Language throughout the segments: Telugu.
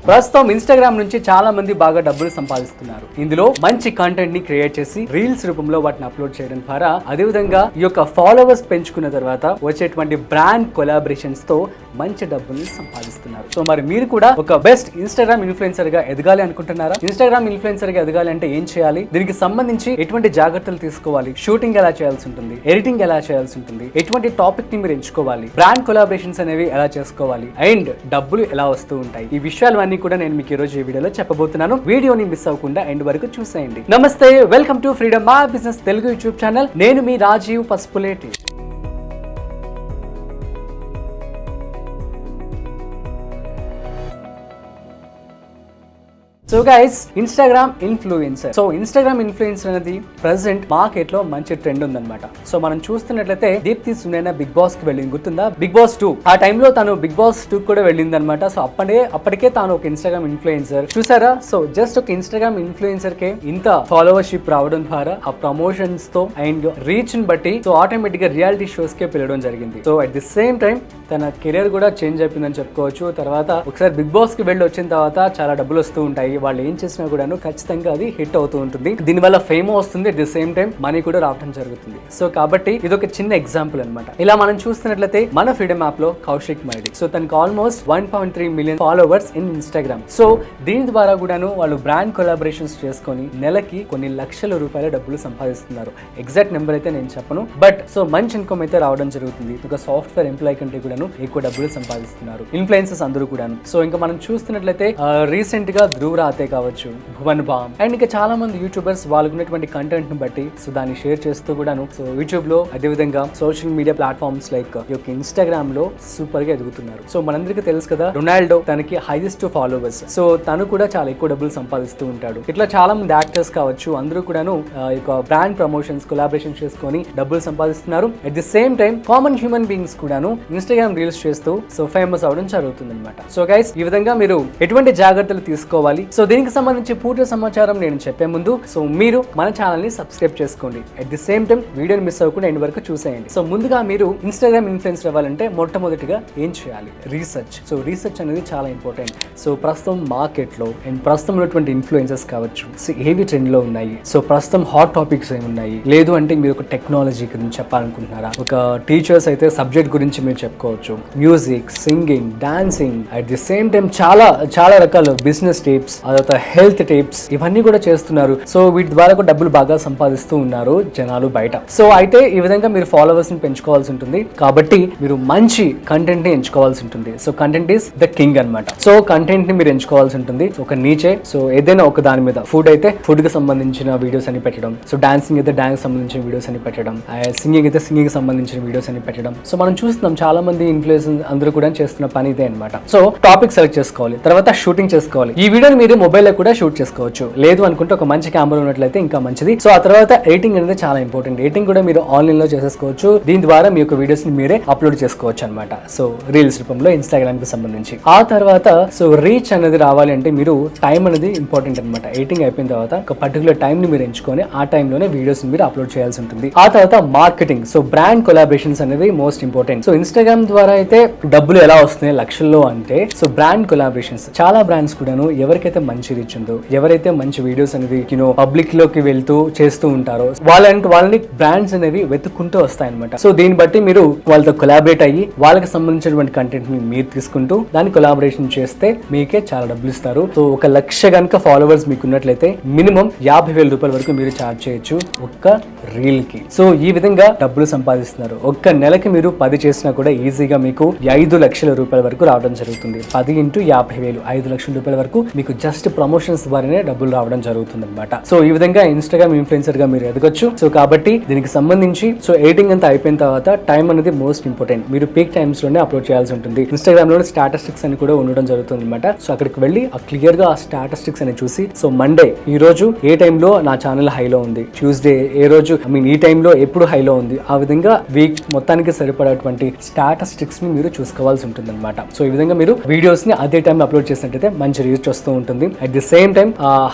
ప్రస్తుతం ఇన్స్టాగ్రామ్ నుంచి చాలా మంది బాగా డబ్బులు సంపాదిస్తున్నారు. ఇందులో మంచి కంటెంట్ ని క్రియేట్ చేసి రీల్స్ రూపంలో వాటిని అప్లోడ్ చేయడం ద్వారా అదేవిధంగా ఈ యొక్క ఫాలోవర్స్ పెంచుకున్న తర్వాత వచ్చేటువంటి బ్రాండ్ కొలాబరేషన్స్ తో మంచి డబ్బుల్ని సంపాదిస్తున్నారు. సో మరి మీరు కూడా ఒక బెస్ట్ ఇన్స్టాగ్రామ్ ఇన్ఫ్లుయెన్సర్ గా ఎదగాలి అనుకుంటున్నారా? ఇన్స్టాగ్రామ్ ఇన్ఫ్లుయెన్సర్ గా ఎదగాలి అంటే ఏం చేయాలి, దీనికి సంబంధించి ఎటువంటి జాగ్రత్తలు తీసుకోవాలి, షూటింగ్ ఎలా చేయాల్సి ఉంటుంది, ఎడిటింగ్ ఎలా చేయాల్సి ఉంటుంది, ఎటువంటి టాపిక్ ని మీరు ఎంచుకోవాలి, బ్రాండ్ కొలాబరేషన్స్ అనేవి ఎలా చేసుకోవాలి అండ్ డబ్బులు ఎలా వస్తూ ఉంటాయి, ఈ విషయాలన్నీ కూడా నేను మీకు ఈ రోజు ఈ వీడియోలో చెప్పబోతున్నాను. వీడియోని మిస్ అవ్వకుండా ఎండ్ వరకు చూసేయండి. నమస్తే, వెల్కమ్ టు ఫ్రీడమ్ మా బిజినెస్ తెలుగు యూట్యూబ్ ఛానల్. నేను మీ Rajeev Pasupuleti. So guys, Instagram influencer. So Instagram influencer అనేది ప్రెసెంట్ మార్కెట్ లో మంచి ట్రెండ్ ఉందన్నమాట. సో మనం చూస్తున్నట్లయితే దీప్తి సునైనా బిగ్ బాస్ కి వెళ్ళింది, గుర్తుందా? బిగ్ బాస్ 2 ఆ టైంలో తను బిగ్ బాస్ 2 కూడా వెళ్ళింది అనమాట. సో అప్పటికే తాను ఒక ఇన్స్టాగ్రామ్ ఇన్ఫ్లుయెన్సర్, చూసారా? సో జస్ట్ ఒక ఇన్స్టాగ్రామ్ ఇన్ఫ్లుయెన్సర్ కే ఇంత ఫాలోవర్షిప్ రావడం ద్వారా ఆ ప్రమోషన్స్ తో అండ్ రీచ్ ని బట్టి సో ఆటోమేటిక్ గా రియాలిటీ షోస్ కే పిలవడం జరిగింది. So at the same time తన కెరీర్ కూడా చేంజ్ అయిపోయిందని చెప్పుకోవచ్చు. తర్వాత ఒకసారి బిగ్ బాస్ కి వెళ్ళి వచ్చిన తర్వాత చాలా డబ్బులు వస్తూ ఉంటాయి. వాళ్ళు ఏం చేసినా కూడాను ఖచ్చితంగా అది హిట్ అవుతూ ఉంటుంది. దీనివల్ల ఫేమ్ వస్తుంది, at the same time money కూడా రావడం జరుగుతుంది. సో కాబట్టి ఇది ఒక చిన్న ఎగ్జాంపుల్ అనమాట. ఇలా మనం చూస్తున్నట్లయితే మన ఫ్రీడమ్ యాప్ లో కౌశిక్ మైడి, సో తనకి almost 1.3 million followers in Instagram. So దీని ద్వారా కూడాను వాళ్ళు బ్రాండ్ కొలాబరేషన్స్ చేసుకొని నెలకి కొన్ని లక్షల రూపాయల డబ్బులు సంపాదిస్తున్నారు. ఎగ్జాక్ట్ నెంబర్ అయితే నేను చెప్పను, బట్ సో మంచి ఇన్కమ్ అయితే రావడం జరుగుతుంది. ఒక సాఫ్ట్వేర్ ఎంప్లాయ్ కంటే కూడాను ఎక్కువ డబ్బులు సంపాదిస్తున్నారు ఇన్ఫ్లుయెన్సర్స్ అందరూ కూడాను. సో ఇంకా మనం చూస్తున్నట్లయితే రీసెంట్ గా ధ్రువ్ రాతే కావచ్చు, భువన్ బామ్ అండ్ ఇంకా చాలా మంది యూట్యూబర్స్ వాళ్ళకు ఉన్నటువంటి కంటెంట్ ను బట్టి సో దాన్ని షేర్ చేస్తూ కూడాను సో యూట్యూబ్ లో అదేవిధంగా సోషల్ మీడియా ప్లాట్ఫామ్స్ లైక్ ఈ యొక్క ఇన్స్టాగ్రామ్ లో సూపర్ గా ఎదుగుతున్నారు. సో మనందరికీ తెలుసు కదా, రొనాల్డో తనకి హైయెస్ట్ ఫాలోవర్స్. సో తను కూడా చాలా ఎక్కువ డబ్బులు సంపాదిస్తూ ఉంటాడు. ఇట్లా చాలా మంది యాక్టర్స్ కావచ్చు అందరూ కూడాను ఈ యొక్క బ్రాండ్ ప్రమోషన్స్ కొలాబరేషన్ చేసుకొని డబ్బులు సంపాదిస్తున్నారు. At the same time common human beings కూడాను ఇన్స్టాగ్రామ్ రీల్స్ చేస్తూ సో ఫేమస్ అవడం జరుగుతుంది అనమాట. సో గైస్, ఈ విధంగా మీరు ఎటువంటి జాగ్రత్తలు తీసుకోవాలి, సో దీనికి సంబంధించి పూర్తి సమాచారం నేను చెప్పే ముందు సో మీరు మన ఛానల్ ని సబ్స్క్రైబ్ చేసుకోండి. అట్ ది సేమ్ టైం వీడియోని మిస్ అవ్వకుండా ఎండ్ వరకు చూసేయండి. సో ముందుగా మీరు ఇన్స్టాగ్రామ్ ఇన్ఫ్లుయెన్సర్ అవ్వాలంటే మొట్టమొదటిగా ఏం చేయాలి? రీసెర్చ్. సో రీసెర్చ్ అనేది చాలా ఇంపార్టెంట్. సో ప్రస్తుతం మార్కెట్ లో అండ్ ప్రస్తుతం ఉన్నటువంటి ఇన్ఫ్లుయెన్సర్స్ కావచ్చు సో ఏవి ట్రెండ్ లో ఉన్నాయి, సో ప్రస్తుతం హాట్ టాపిక్స్ ఏమి ఉన్నాయి, లేదు అంటే మీరు ఒక టెక్నాలజీ గురించి చెప్పాలనుకుంటున్నారా, ఒక టీచర్స్ అయితే సబ్జెక్ట్ గురించి మీరు చెప్పుకోవచ్చు, music, singing, dancing, at the same time చాలా రకాల బిజినెస్ టిప్స్, అదొక హెల్త్ టిప్స్, ఇవన్నీ కూడా చేస్తున్నారు. సో వీటి ద్వారా కూడా డబ్బులు బాగా సంపాదిస్తూ ఉన్నారు జనాలు బయట. సో అయితే ఈ విధంగా మీరు ఫాలోవర్స్ ని పెంచుకోవాల్సి ఉంటుంది. కాబట్టి మీరు మంచి కంటెంట్ ని ఎంచుకోవాల్సి ఉంటుంది. So content is the king అనమాట. సో కంటెంట్ ని మీరు ఎంచుకోవాల్సి ఉంటుంది. ఒక నీచే సో ఏదైనా ఒక దాని మీద, ఫుడ్ అయితే ఫుడ్ కి సంబంధించిన వీడియోస్ అని పెట్టడం, సో డాన్సింగ్ అయితే డాన్స్ సంబంధించిన వీడియోస్ అని పెట్టడం, సింగింగ్ అయితే సింగింగ్ సంబంధించిన వీడియోస్ అని పెట్టడం. సో మనం చూస్తున్నాం చాలా మంది ఇన్ఫ్లుయెన్సర్స్ అందరూ కూడా చేస్తున్న పని ఇదే అనమాట. సో టాపిక్ సెలెక్ట్ చేసుకోవాలి, తర్వాత షూటింగ్ చేసుకోవాలి. ఈ వీడియోని మీరు మొబైల్ లో కూడా షూట్ చేసుకోవచ్చు, లేదు అనుకుంటే ఒక మంచి కెమెరా ఉన్నట్లయితే ఇంకా మంచిది. సో ఆ తర్వాత ఎడిటింగ్ అనేది చాలా ఇంపార్టెంట్. ఎడిటింగ్ కూడా మీరు ఆన్లైన్ లో చేసేసుకోవచ్చు. దీని ద్వారా మీ యొక్క వీడియోస్ ని మీరే అప్లోడ్ చేసుకోవచ్చు అనమాట. సో రీల్స్ రూపంలో ఇన్స్టాగ్రామ్ కి సంబంధించి. ఆ తర్వాత సో రీచ్ అనేది రావాలి అంటే మీరు టైం అనేది ఇంపార్టెంట్ అనమాట. ఎడిటింగ్ అయిపోయిన తర్వాత ఒక పర్టికులర్ టైం ని మీరు ఎంచుకొని ఆ టైంలోనే వీడియోస్ ని మీరు అప్లోడ్ చేయాల్సి ఉంటుంది. ఆ తర్వాత మార్కెటింగ్, సో బ్రాండ్ కొలాబరేషన్స్ అనేది మోస్ట్ ఇంపార్టెంట్. సో ఇన్స్టాగ్రామ్ ద్వారా అయితే డబ్బులు ఎలా వస్తున్నాయి లక్షల్లో అంటే సో బ్రాండ్ కొలాబరేషన్స్, చాలా బ్రాండ్స్ కూడాను ఎవరికైతే మంచి రీచ్ ఉందో, ఎవరైతే మంచి వీడియోస్ అనేది పబ్లిక్ లోకి వెళ్తూ చేస్తూ ఉంటారో వాళ్ళని బ్రాండ్స్ అనేవి వెతుక్కుంటూ వస్తాయి అనమాట. సో దీన్ని బట్టి మీరు వాళ్ళతో కొలాబరేట్ అయ్యి వాళ్ళకి సంబంధించినటువంటి కంటెంట్ ని మీరు తీసుకుంటూ దాన్ని కొలాబరేషన్ చేస్తే మీకే చాలా డబ్బులు ఇస్తారు. సో 1 లక్ష కనుక ఫాలోవర్స్ మీకు ఉన్నట్లయితే మినిమం 50,000 రూపాయల వరకు మీరు ఛార్జ్ చేయొచ్చు ఒక్క రీల్ కి. సో ఈ విధంగా డబ్బులు సంపాదిస్తున్నారు. ఒక్క నెలకి మీరు 10 చేసినా కూడా ఈజీగా మీకు 5 లక్షల రూపాయల వరకు రావడం జరుగుతుంది. 10 × 50,000 5 లక్షల రూపాయల వరకు మీకు జస్ట్ ప్రమోషన్స్ ద్వారానే డబ్బులు రావడం జరుగుతుంది అనమాట. సో ఈ విధంగా ఇన్స్టాగ్రామ్ ఇన్ఫ్లుయెన్సర్ గా మీరు ఎదగొచ్చు. సో కాబట్టి దీనికి సంబంధించి సో ఎడిటింగ్ అంతా అయిపోయిన తర్వాత టైం అనేది మోస్ట్ ఇంపార్టెంట్. మీరు పీక్ టైమ్స్ లోనే అప్లోడ్ చేయాల్సి ఉంటుంది. ఇన్స్టాగ్రామ్ లో స్టాటిస్టిక్స్ అని కూడా ఉండడం జరుగుతుంది అనమాట. సో అక్కడికి వెళ్ళి క్లియర్ గా ఆ స్టాటిస్టిక్స్ అని చూసి సో మండే ఈ రోజు ఏ టైంలో నా ఛానల్ హైలో ఉంది, ట్యూస్డే ఏ రోజు ఈ టైంలో ఎప్పుడు హైలో ఉంది, ఆ విధంగా వీక్ మొత్తానికి సరిపడేటువంటి స్టాటిస్టిక్స్ ని మీరు చూసుకోవాల్సి ఉంటుంది అనమాట. సో ఈ విధంగా మీరు వీడియోస్ ని అదే టైం అప్లోడ్ చేసినట్టయితే మంచి రీచ్ వస్తూ ఉంటుంది. At the same time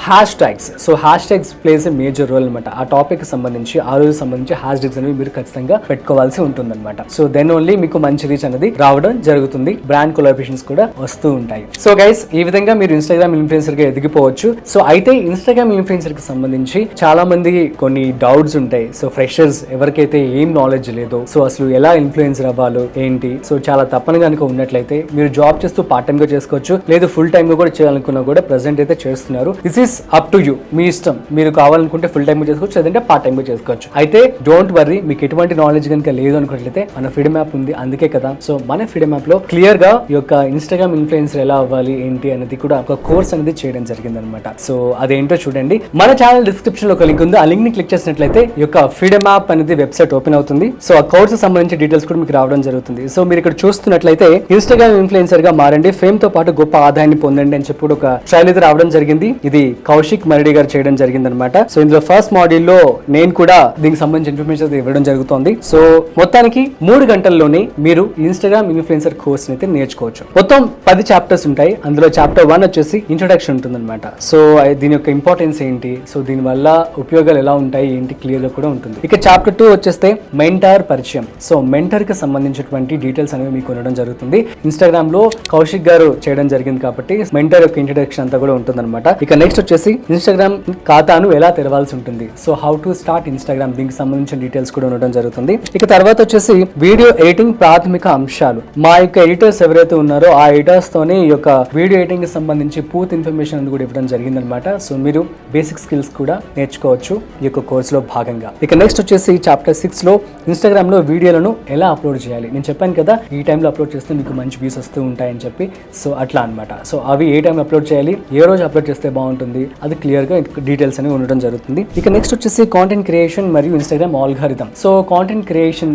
hash tags, so hash tags plays a major role అనమాట. ఆ టాపిక్ సంబంధించి ఆ రోజు సంబంధించి హ్యాష్ ట్యాగ్స్ అనేవి మీరు ఖచ్చితంగా పెట్టుకోవాల్సి ఉంటుంది అనమాట. సో దెన్ ఓన్లీ మీకు మంచి రీచ్ అనేది రావడం జరుగుతుంది, బ్రాండ్ కొలాబరేషన్స్ కూడా వస్తూ ఉంటాయి. సో గైస్, ఈ విధంగా మీరు ఇన్స్టాగ్రామ్ ఇన్ఫ్లుయెన్సర్ గా ఎదిగిపోవచ్చు. సో అయితే ఇన్స్టాగ్రామ్ ఇన్ఫ్లుయెన్సర్ కి సంబంధించి చాలా మంది కొన్ని డౌట్స్ ఉంటాయి. సో ఫ్రెషర్స్ ఎవరికైతే ఏం నాలెడ్జ్ లేదో, సో అసలు ఎలా ఇన్ఫ్లుయెన్సర్ అవ్వాలో ఏంటి, సో చాలా తప్పని కనుక ఉన్నట్లయితే మీరు జాబ్ చేస్తూ పార్ట్ టైం గా చేసుకోవచ్చు, లేదు ఫుల్ టైమ్ గా కూడా చేయాలనుకున్నా కూడా ప్రెసెంట్ అయితే చేస్తున్నారు. This is up to you, మీ ఇష్టం. మీరు కావాలనుకుంటే ఫుల్ టైమ్ గా చేసుకోవచ్చు, లేదంటే పార్ట్ టైం గా చేసుకోవచ్చు. అయితే డోంట్ వర్రీ, మీకు ఎటువంటి నాలెడ్జ్ కనుక లేదు అనుకున్నట్లయితే మన ఫ్రీడమ్ యాప్ ఉంది, అందుకే కదా. సో మన ఫ్రీడమ్ యాప్ లో క్లియర్ గా ఈ యొక్క ఇన్స్టాగ్రామ్ ఇన్ఫ్లుయెన్సర్ ఎలా అవ్వాలి ఏంటి అనేది కూడా ఒక కోర్స్ అనేది చేయడం జరిగింది అనమాట. సో అదేంటో చూడండి, మన ఛానల్ డిస్క్రిప్షన్ లో ఒక లింక్ ఉంది, ఆ లింక్ ని క్లిక్ చేసినట్లయితే ఈ యొక్క ఫ్రీడమ్ యాప్ అనేది వెబ్సైట్ ఓపెన్ అవుతుంది. సో ఆ కోర్స్ సంబంధించి డీటెయిల్స్ కూడా మీకు రావడం జరుగుతుంది. సో మీరు ఇక్కడ చూస్తున్నట్లయితే ఇన్స్టాగ్రామ్ ఇన్ఫ్లుయెన్సర్ గా మారండి, ఫేమ్ తో పాటు గొప్ప ఆదాయాన్ని పొందండి అని చెప్పి ఒక ట్రయల్ అయితే రావడం జరిగింది. ఇది కౌశిక్ మరడి గారు చేయడం జరిగింది అనమాట. సో ఇందులో ఫస్ట్ మాడ్యూల్ లో నేను కూడా దీనికి సంబంధించిన ఇన్ఫర్మేషన్ ఇవ్వడం జరుగుతుంది. సో మొత్తానికి 3 గంటల్లోనే మీరు ఇన్స్టాగ్రామ్ ఇన్ఫ్లుయెన్సర్ కోర్స్ అయితే నేర్చుకోవచ్చు. మొత్తం 10 చాప్టర్స్ ఉంటాయి. అందులో చాప్టర్ 1 వచ్చేసి ఇంట్రొడక్షన్ ఉంటుంది అనమాట. సో దీని యొక్క ఇంపార్టెన్స్ ఏంటి, సో దీని వల్ల ఉపయోగాలు ఎలా ఉంటాయి ఏంటి క్లియర్ గా కూడా ఉంటుంది. ఇక చాప్టర్ 2 వచ్చేస్తే మెంటార్ పరిచయం. సో మెంటర్ కి సంబంధించినటువంటి డీటెయిల్స్ అనేవి మీకు ఉండడం జరుగుతుంది. ఇన్స్టాగ్రామ్ లో కౌశిక్ గారు చేయడం జరిగింది కాబట్టి మెంటర్ యొక్క ఇంట్రొడక్షన్ అంతా కూడా ఉంటుంది అనమాట. ఇక నెక్స్ట్ వచ్చేసి ఇన్స్టాగ్రామ్ ఖాతాను ఎలా తెరవాల్సి ఉంటుంది, so how to start Instagram, దీనికి సంబంధించిన డీటెయిల్స్ కూడా ఉండడం జరుగుతుంది. ఇక తర్వాత వచ్చేసి వీడియో ఎడిటింగ్ ప్రాథమిక అంశాలు. మా యొక్క ఎడిటర్స్ ఎవరైతే ఉన్నారో ఆ ఎడిటర్స్ తోనే ఈ యొక్క వీడియో ఎడిటింగ్ కి సంబంధించి పూర్తి ఇన్ఫర్మేషన్ అనేది కూడా ఇవ్వడం జరిగింది అనమాట. సో మీరు బేసిక్ స్కిల్స్ కూడా నేర్చుకోవచ్చు ఈ యొక్క కోర్సులో భాగంగా. ఇక నెక్స్ట్ వచ్చేసి చాప్టర్ 6 లో ఇన్స్టాగ్రామ్ లో వీడియోలను ఎలా అప్లోడ్ చేయాలి. నేను చెప్పాను కదా ఈ టైంలో అప్లోడ్ చేస్తే మీకు మంచి వ్యూస్ వస్తూ ఉంటాయని చెప్పి. సో అట్లా అనమాట. సో అవి ఏ టైంలో అప్లోడ్ చేయాలి, ఏ రోజు అప్లోడ్ చేస్తే బాగుంటుంది, అది క్లియర్ గా డీటెయిల్స్ అనేవి ఉండడం జరుగుతుంది. ఇక నెక్స్ట్ వచ్చేసి కాంటెంట్ క్రియేషన్ మరియు Instagram algorithm. So content creation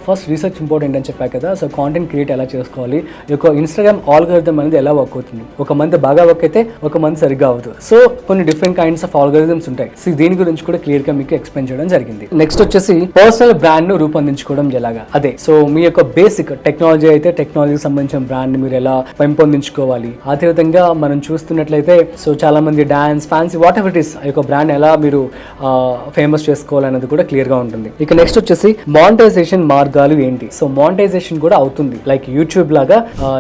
first research important అని చెప్పా కదా. సో కాంటెంట్ క్రియేట్ ఎలా చేసుకోవాలి, ఈ యొక్క ఇన్స్టాగ్రామ్ ఆల్గారిథం అనేది ఎలా వర్క్ అవుతుంది. ఒక మంత్ బాగా వర్క్ అయితే ఒక మంత్ సరిగ్గా అవ్వదు. సో కొన్ని డిఫరెంట్ కైండ్స్ ఆఫ్ ఆల్గారిథమ్స్ ఉంటాయి. సో దీని గురించి కూడా క్లియర్ గా మీకు ఎక్స్ప్లెయిన్ చేయడం జరిగింది. నెక్స్ట్ వచ్చేసి పర్సనల్ బ్రాండ్ ను రూపొందించుకోవడం ఎలాగా. అదే సో మీ యొక్క బేసిక్ టెక్నాలజీ అయితే టెక్నాలజీకి సంబంధించిన బ్రాండ్ ని మీరు ఎలా పెంపొందించుకోవాలి. అదేవిధంగా మనం చూస్తున్నట్లయితే సో చాలా మంది dance, fancy, what ever it is, ఆ యొక్క బ్రాండ్ ఎలా మీరు ఫేమస్ చేసుకోవాలనేది కూడా క్లియర్ గా ఉంటుంది. ఇక నెక్స్ట్ వచ్చేసి మానిటైజేషన్ మార్గాలు ఏంటి. సో మానిటైజేషన్ కూడా అవుతుంది, లైక్ యూట్యూబ్ లాగా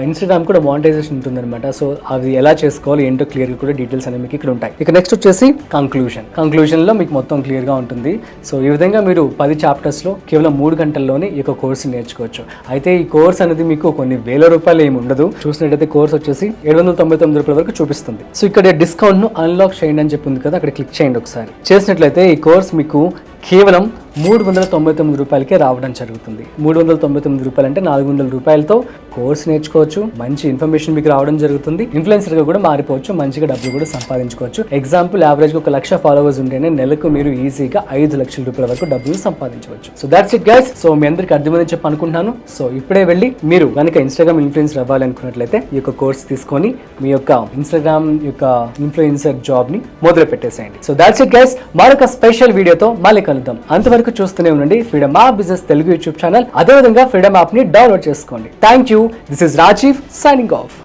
ఇన్స్టాగ్రామ్ కూడా మానిటైజేషన్ ఉంటుంది అనమాట. సో అవి ఎలా చేసుకోవాలి ఏంటో క్లియర్ గా కూడా డీటెయిల్స్ అనేవి మీకు ఇక్కడ ఉంటాయి. ఇక నెక్స్ట్ వచ్చేసి కంక్లూజన్ లో మీకు మొత్తం క్లియర్ గా ఉంటుంది. సో ఈ విధంగా మీరు 10 చాప్టర్స్ లో కేవలం 3 గంటల్లోనే ఈ యొక్క కోర్స్ నేర్చుకోవచ్చు. అయితే ఈ కోర్స్ అనేది మీకు కొన్ని వేల రూపాయలు ఏమి ఉండదు. చూసినట్టయితే కోర్స్ వచ్చేసి 799 రూపాయల వరకు చూపిస్తుంది. సో ఇక్కడ డిస్కౌంట్ ను అన్లాక్ చేయండి అని చెప్పింది కదా, అక్కడ క్లిక్ చేయండి ఒకసారి. చేసినట్లయితే ఈ కోర్స్ మీకు కేవలం 399 రూపాయలకే రావడం జరుగుతుంది. 399 రూపాయలు అంటే 400 రూపాయలతో కోర్స్ నేర్చుకోవచ్చు, మంచి ఇన్ఫర్మేషన్ మీకు రావడం జరుగుతుంది, ఇన్ఫ్లుయెన్సర్ గా కూడా మారిపోవచ్చు, మంచిగా డబ్బులు కూడా సంపాదించుకోవచ్చు. ఎగ్జాంపుల్ యావరేజ్ గా 1,00,000 ఫాలోవర్స్ ఉంటేనే నెలకు మీరు ఈజీగా 5 లక్షల రూపాయల వరకు డబ్బులు సంపాదించవచ్చు. So that's it guys. So మీ అందరికి అర్థమైందని చెప్పి అనుకుంటున్నాను. సో ఇప్పుడే వెళ్ళి మీరు కనుక ఇన్స్టాగ్రామ్ ఇన్ఫ్లుయెన్సర్ అవ్వాలనుకున్నట్లయితే ఈ యొక్క కోర్స్ తీసుకొని మీ యొక్క ఇన్స్టాగ్రామ్ యొక్క ఇన్ఫ్లుయెన్సర్ జాబ్ ని మొదలు పెట్టేసేయండి. So that's it guys. మరొక స్పెషల్ వీడియోతో మళ్ళీ కలుద్దాం. అంతవరకు చూస్తూనే ఉండండి freedom app business Telugu YouTube channel. అదేవిధంగా ఫ్రీడమ్ యాప్ ని డౌన్లోడ్ చేసుకోండి. Thank you. This is Rajeev signing of.